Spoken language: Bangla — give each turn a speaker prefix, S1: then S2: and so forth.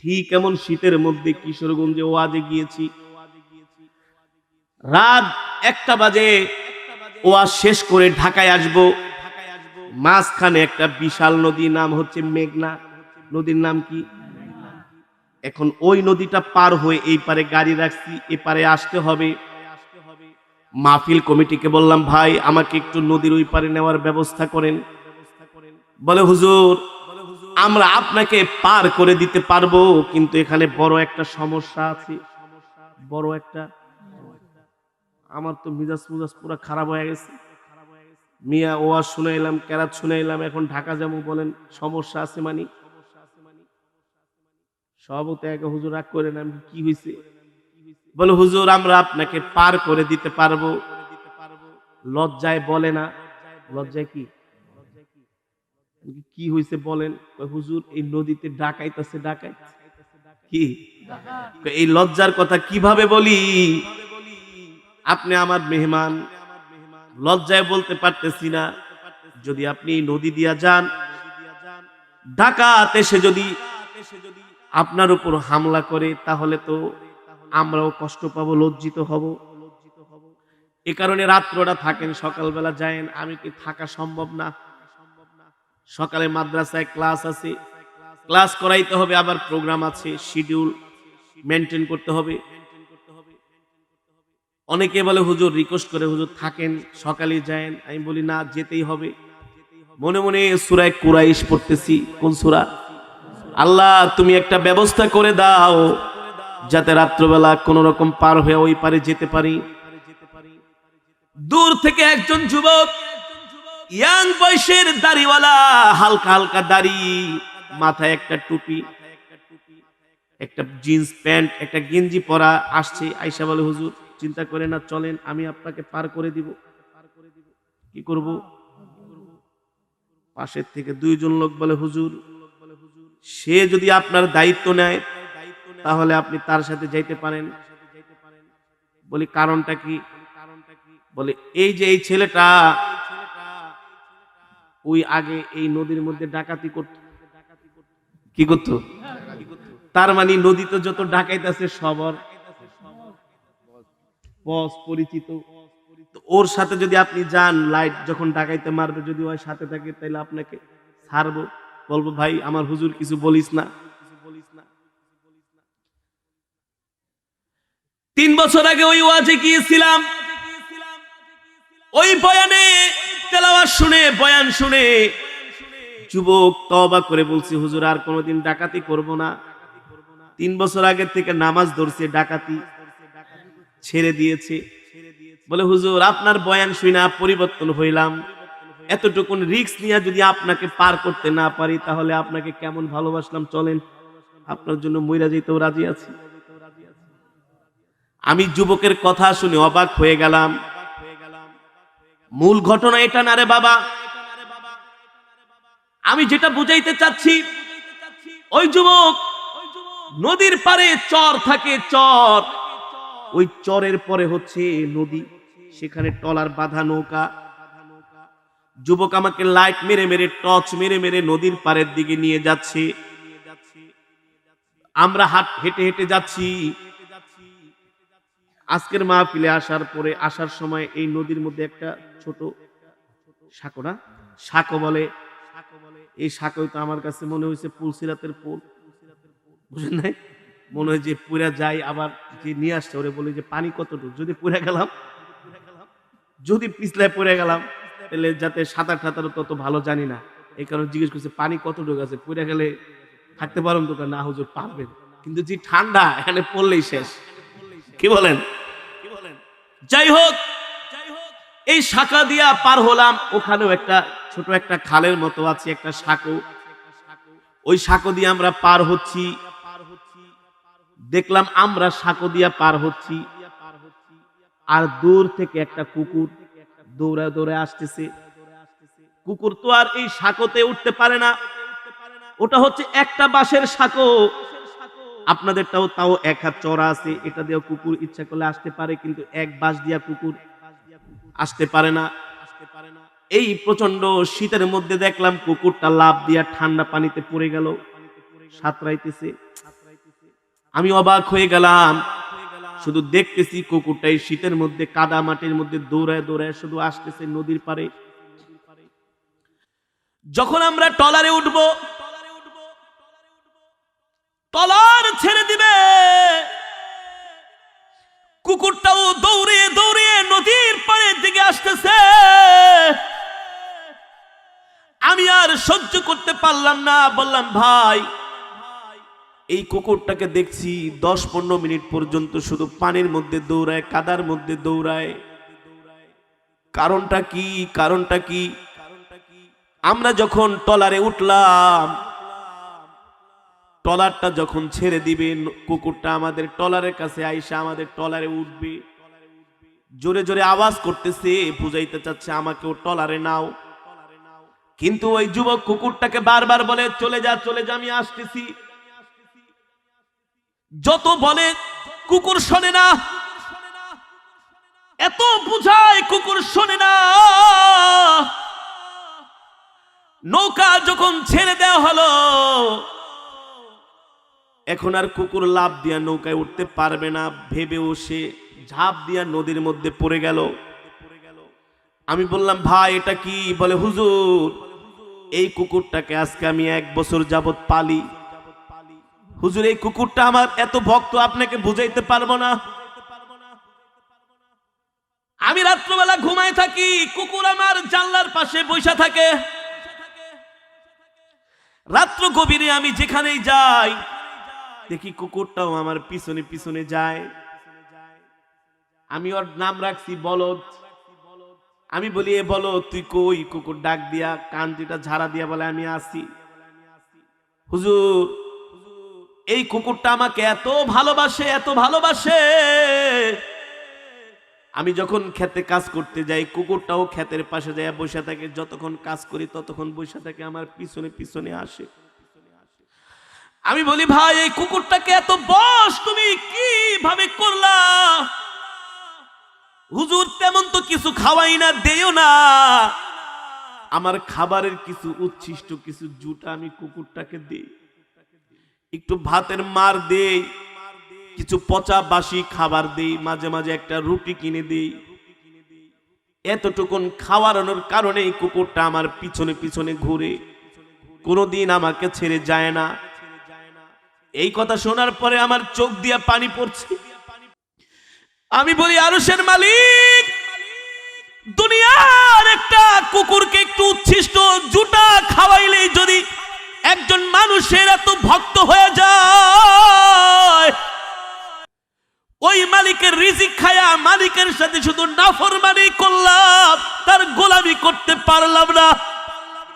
S1: ঠিক এমন শীতের মধ্যে কিশোরগঞ্জে ওয়াজে গিয়েছি। রাত 1টা বাজে ওয়াজ শেষ করে ঢাকায় আসব। মাঝখানে একটা বিশাল নদী, নাম হচ্ছে মেঘনা। নদীর নাম কি? এখন ওই নদীটা পার হয়ে এই পারে গাড়ি রাখছি, এপারে আসতে হবে। মাহফিল কমিটিকে বললাম, ভাই আমাকে একটু নদীর ওই পারে নেওয়ার ব্যবস্থা করেন। বলে, হুজুর আমরা আপনাকে পার করে দিতে পারবো, কিন্তু এখানে বড় একটা সমস্যা আছে। বড় একটা, আমার তো মিজাজ পুরো খারাপ হয়ে গেছে। মিয়া ওয়াজ শুনাইলাম, কেরাত শুনাইলাম, এখন ঢাকা যাবো, বলেন সমস্যা আছে মানে? সবতে এক হুজুর রাগ করে না, কি হয়েছে? বলে, হুজুর আমরা আপনাকে পার করে দিতে পারবো। লজ্জায় বলে না। লজ্জায় কি কি হয়েছে বলেন? হুজুর এই নদীতে ডাকাইতেছে। ডাকাই কি? এই লজ্জার কথা কিভাবে বলি? আপনি আমার মেহমান, লজ্জায় বলতে পারতেছি না। যদি আপনি নদী দিয়া যান, ডাকাত এসে যদি আপনার উপর হামলা করে, তাহলে তো আমরাও কষ্ট পাবো, লজ্জিত হব। এ কারণে রাত্রটা থাকেন, সকালবেলা যায়েন। আমি কি থাকা সম্ভব না? সকালে মাদ্রাসায় ক্লাস আছে, ক্লাস করাইতে হবে, আবার প্রোগ্রাম আছে, শিডিউল মেনটেন করতে হবে। অনেকে বলে, হুজুর রিকোয়েস্ট করে, হুজুর থাকেন, সকালে যায়েন। আমি বলি, না, যেতেই হবে। মনে মনে সূরা কুরাইশ পড়তেছি। কোন সূরা? আল্লাহ তুমি একটা ব্যবস্থা করে দাও, যাতে রাত্রবেলা কোন রকম পার হয়ে ওই পারে যেতে পারি। দূর থেকে একজন যুবক, ইয়াং বয়সের, দাড়িওয়ালা, হালকা হালকা দাড়ি, মাথায় একটা টুপি, একটা জিন্স প্যান্ট, একটা গেঞ্জি পরা আসছে। আয়েশা বলে, হুজুর চিন্তা করে না, চলেন, আমি আপনাকে পার করে দিব। কি করব? পাশের থেকে 2জন লোক বলে, হুজুর সে যদি আপনার দায়িত্ব নেয় তাহলে আপনি তার সাথে যাইতে পারেন। বলি, কারণটা কি? বলে, এই যে এই ছেলেটা ওই আগে এই নদীর মধ্যে ডাকাতি করত। কি করত? তার মানে নদীতে যত ডাকাইত আছে সবার বস পরিচিত। ওর সাথে যদি আপনি যান, লাইট যখন ডাকাইতে মারবে, যদি ওর সাথে থাকে, তাহলে আপনাকে ছাড়বো। বলবো, ভাই আমার হুজুর কিছু বলিস না। 3 বছর আগে ওই ওয়াজে গিয়েছিলাম। ওই বয়ানে তেলাওয়াত শুনে, বয়ান শুনে যুবক তওবা করে বলছি, হুজুর আর কোনোদিন ডাকাতি করব না। 3 বছর আগে থেকে নামাজ ধরছে, ডাকাতি ছেড়ে দিয়েছে। বলে, হুজুর আপনার বয়ান শুনে পরিবর্তন হইলাম। এতটুকুন রিস্ক নিয়ে যদি আপনাকে পার করতে না পারি, তাহলে আপনাকে কেমন ভালোবাসলাম। চলেন, আপনার জন্য মইরা যেতেও রাজি আছি। আমি যুবকের কথা শুনে অবাক হয়ে গেলাম। মূল ঘটনা এটা না রে বাবা। আমি যেটা বুঝাইতে চাচ্ছি, ওই যুবক, নদীর পারে চর থাকে, চর, ওই চরের পরে হচ্ছে নদী, সেখানে টলার বাঁধা নৌকা। যুবক আমাকে লাইট মেরে মেরে, টর্চ মেরে মেরে নদীর পারের দিকে নিয়ে যাচ্ছে। আমরা হেঁটে হেঁটে যাচ্ছি। আজকের মাহফিলে আসার সময় এই নদীর মধ্যে একটা ছোট সাঁকো, না সাঁকো বলে, এই সাঁকোই তো আমার কাছে মনে হয়েছে পুলসিরাতের পুল। বুঝেন নাই? মনে হয় যে পুরা যাই, আবার যে নিয়ে আসছে ওরে বলি যে পানি কতটুকু, যদি পুরা গেলাম, যদি পিছলায় পড়ে গেলাম, তাহলে যাতে সাঁতার টাতার তত ভালো জানি না, এই কারণে জিজ্ঞেস করছে পানি কতটুকু আছে, পড়ে গেলে থাকতে পারুন তো? না হুজুর পারবেন, কিন্তু যে ঠান্ডা, এখানে পড়লেই শেষ। কি বলেন? যাই হোক, এই শাখা দিয়া পার হলাম। ওখানেও একটা ছোট একটা খালের মতো আছে, একটা সাঁকো। ওই সাঁকো দিয়ে আমরা পার হচ্ছি। দেখলাম আমরা সাঁকো দিয়া পার হচ্ছি, আর দূর থেকে একটা কুকুর দৌড়ে দৌড়ে আসতেছে। কুকুর তো আর এই সাঁকোতে উঠতে পারে না, ওটা হচ্ছে একটা বাঁশের সাঁকো। আপনাদেরটাও তাও 1 হাত চওড়া আছে, এটা দিয়েও কুকুর ইচ্ছা করলে আসতে পারে, কিন্তু এক বাঁশ দিয়া কুকুর আসতে পারে না। এই প্রচন্ড শীতের মধ্যে দেখলাম কুকুরটা লাফ দিয়া ঠান্ডা পানিতে পড়ে গেল, সাঁতরাইতেছে। আমি অবাক হয়ে গেলাম, শুধু দেখতেছি কুকুরটাই শীতের মধ্যে কাদা মাটির মধ্যে দৌড়ায় দৌড়ায় শুধু আসতেছে নদীর পারে। যখন আমরা ট্রলারে উঠব, ট্রলার ছেড়ে দিবে, কুকুরটাও দৌড়িয়ে দৌড়িয়ে নদীর পাড়ের দিকে আসতেছে। আমি আর সহ্য করতে পারলাম না, বললাম ভাই এই কুকুরটাকে দেখছি 10-15 মিনিট পর্যন্ত শুধু পানির মধ্যে দৌড়ায়, কাদার মধ্যে দৌড়ায়, কারণটা কি? কারণটা কি? আমরা যখন ট্রলারে উঠলাম, ট্রলারটা যখন ছেড়ে দিবে, কুকুরটা আমাদের ট্রলারের কাছে আইসা আমাদের ট্রলারে উঠবে, জোরে জোরে আওয়াজ করতেছে, বুঝাইতে চাচ্ছে আমাকেও ট্রলারে নাও। কিন্তু ওই যুবক কুকুরটাকে বারবার বলে চলে যা চলে যা, আমি আসতেছি। যত বলে কুকুর শোনে না, এত বুঝায় কুকুর শোনে না। নৌকা যখন ছেড়ে দেওয়া হলো, এখন আর কুকুর লাফ দিয়া নৌকায় উঠতে পারবে না ভেবেও সে ঝাঁপ দিয়া নদীর মধ্যে পড়ে গেল। আমি বললাম ভাই এটা কি? বলে হুজুর এই কুকুরটাকে আজকে আমি 1 বছর যাবত পালি। হুজুর এই কুকুরটা আমার এত ভক্ত, আপনাকে বুঝাইতে পারবো না। আমি রাত্রবেলা ঘুমায় থাকি, কুকুর আমার জানলার পাশে বসে থাকে। রাত্র গভীরে আমি যেখানেই যাই দেখি কুকুরটাও আমার পিছনে পিছনে যায়। আমি ওর নাম রাখছি বলদ। আমি বলি এ বলদ তুই কই? কুকুর ডাক দিয়া কান দুটা ঝাড়া দিয়া বলে আমি আসি। হুজুর এই কুকুরটা আমাকে এত ভালোবাসে, এত ভালোবাসে, আমি যখন খেতে কাজ করতে যাই কুকুরটাও ক্ষেতের পাশে যায় বসে থাকে, যতক্ষণ কাজ করি ততক্ষণ বসে থাকে, আমার পিছনে পিছনে আসে। আমি বলি ভাই এই কুকুরটাকে এত বশ তুমি কিভাবে করলা? হুজুর তেমন তো কিছু খাওয়াই না, দেও না, আমার খাবারের কিছু উচ্ছিষ্ট কিছু জুটা আমি কুকুরটাকে দেই, একটু ভাতের মার দেই, কিছু পচা বাসি খাবার দেই, মাঝে মাঝে একটা রুটি কিনে দেই। এতটুকুন খাওয়ানোর কারণে কুকুরটা আমার পিছনে পিছনে ঘুরে, কোনোদিন আমাকে ছেড়ে যায় না। এই কথা শোনার পরে আমার চোখ দিয়া পানি পড়ছে। আমি বলি আরশের মালিক, দুনিয়ার একটা কুকুরকে একটু উচ্ছিষ্ট জুটা খাওয়াইলেই যদি একজন মানুষের এত ভক্ত হয়ে যায়, ওই মালিকের রিজিক খায়া মালিকের সাথে শুধু নাফরমানি করলাম, তার গোলামি করতে পারলাম না।